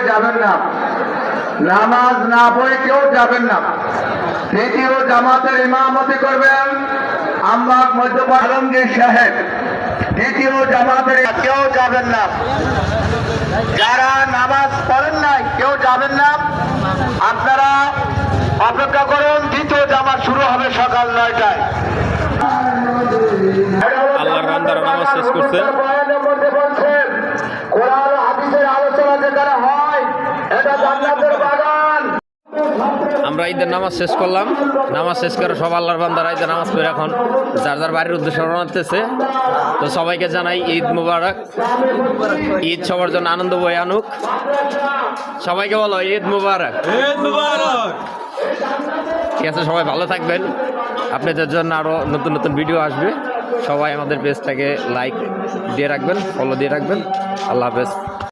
যাবেন না, নামাজ না পড়ে কেউ যাবেন না। দ্বিতীয় জামাতের ইমামতি করবেন আম্মাদ মধ্যপাড়া আলমগীর সাহেব। দ্বিতীয় জামাতের কেউ যাবেন না, যারা নামাজ পড়েন নাই কেউ যাবেন না। আপনারা অপেক্ষা করুন, দ্বিতীয় জামাত শুরু হবে সকাল 9টায়। আল্লাহর বান্দারা নামাজ শেষ করছে। কোরআন হাদিসের আলোচনা যেখানে হয় এটা জান্নাতের বাগান। আমরা ঈদের নামাজ শেষ করলাম। নামাজ শেষ করে সব আল্লাহর বান্দারা ঈদের নামাজ পড়ে এখন যার যার বাড়ির উদ্দেশ্যে রওনা দিতেছে। তো সবাইকে জানাই ঈদ মুবারক। ঈদ সবার জন্য আনন্দ বয়ে আনুক। সবাইকে বলো ঈদ মুবারক। ঈদ মুবারক। ঠিক আছে, সবাই ভালো থাকবেন। আপনাদের জন্য আরও নতুন নতুন ভিডিও আসবে। সবাই আমাদের পেজটাকে লাইক দিয়ে রাখবেন, ফলো দিয়ে রাখবেন। আল্লাহ হাফেজ।